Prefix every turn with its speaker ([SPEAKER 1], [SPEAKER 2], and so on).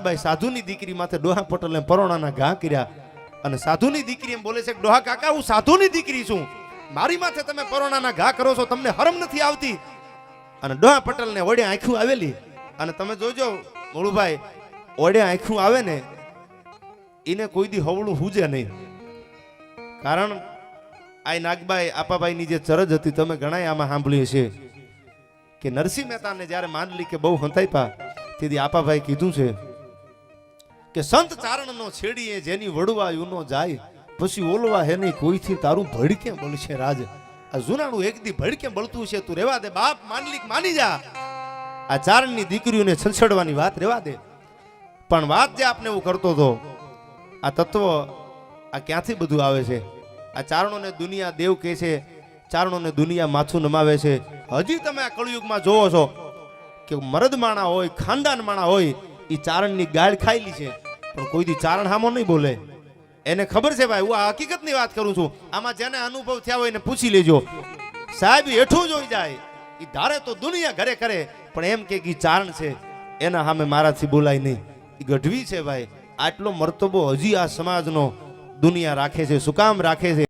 [SPEAKER 1] ભાઈ સાધુની દીકરી માથે ડોહા પટેલને પરોણાના ઘા કર્યા અને સાધુની દીકરી એમ બોલે છે કે ડોહા કાકા હું સાધુની દીકરી છું, મારી માથે તમે પરોણાના ઘા કરો છો, તમને હરમ નથી આવતી? અને ડોહા પટેલને ઓડે આંખું આવેલી. અને તમે જોજો મોળુભાઈ, ઓડે આંખું આવે ને એને કોઈ દી હવળું હુજે નહીં. કારણ આ નાગબાઈ આપાભાઈની જે ચરજ હતી તમે ઘણા આમાં સાંભળ્યું છે કે નરસિંહ મહેતાને જ્યારે માંડલી કે બહુ હંતાઈપા તેથી આપાભાઈ કીધું છે કે સંત ચારણનો છેડીએ જેની વડવા યુનો જાય પછી ઓલવા હે નહીં કોઈથી તારું ભડકે બળશે રાજ. આ જુનાણું એક દી ભડકે બળતું છે, તું રેવા દે બાપ, માંડલિક માની જા. આ ચારણની દીકરીઓને છંછેડવાની વાત રેવા દે. પણ વાત જે આપને હું કરતો હતો, આ તત્વ આ ક્યાંથી બધું આવે છે? આ ચારણોને દુનિયા દેવ કહે છે, ચારણોને દુનિયા માથું નમાવે છે. હજી તમે આ કળયુગમાં જોવો છો કે મરદ માણા હોય, ખાનદાન માણા હોય, એ ચારણની ગાળ ખાયેલી છે પણ કોઈ દી ચારણ હામો નહીં બોલે. એને ખબર છે ભાઈ, હું આ હકીકતની વાત કરું છું. આમાં જેને અનુભવ થયા હોય એને પૂછી લેજો. સાહેબ હેઠું જોઈ જાય, એ ધારે તો દુનિયા ઘરે કરે પણ એમ કે ચારણ છે એના સામે મારાથી બોલાય નહીં. એ ગઢવી છે ભાઈ. આટલો મર્તબો હજી આ સમાજનો દુનિયા રાખે છે. શું કામ રાખે છે?